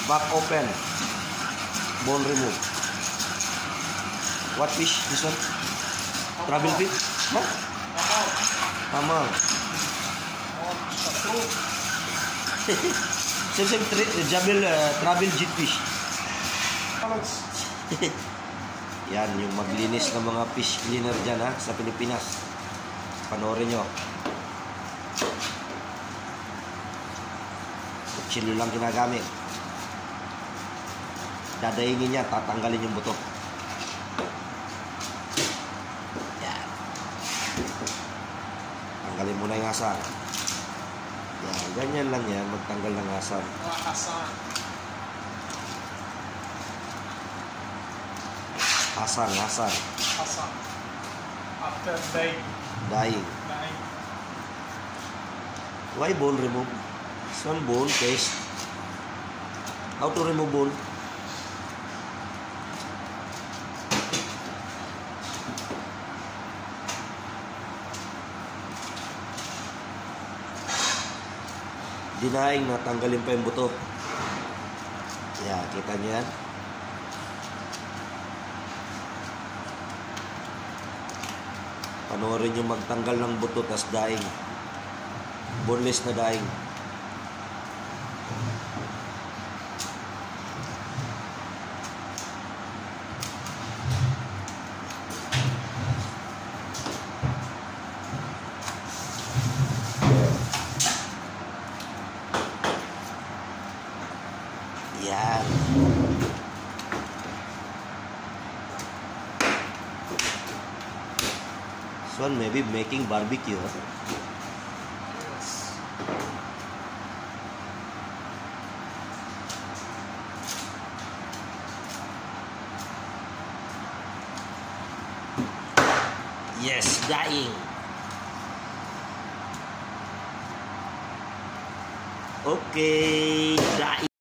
Back open. Bone remove. What fish? This one? Travel fish? Huh? Hamang. Same travel jet fish. Yan, yung maglinis ng mga fish cleaner dyan ha, sa Pilipinas. Panoorin nyo. Kutsilyo lang ginagamit. Dadayingin niya, tatanggalin yung buto. Yan. Tanggalin muna yung asar. Yan, ganyan lang yan, magtanggal ng asar. Asar. After dying. Why bone remove? This one bone paste. How to remove bone? Dinaing na tanggalin pa yung buto. Yeah, kita niyo yan. Panoorin nyo magtanggal ng buto tas daing. Boneless na daing. Yan. This one maybe making barbecue. Yes, dying. Okay, dying.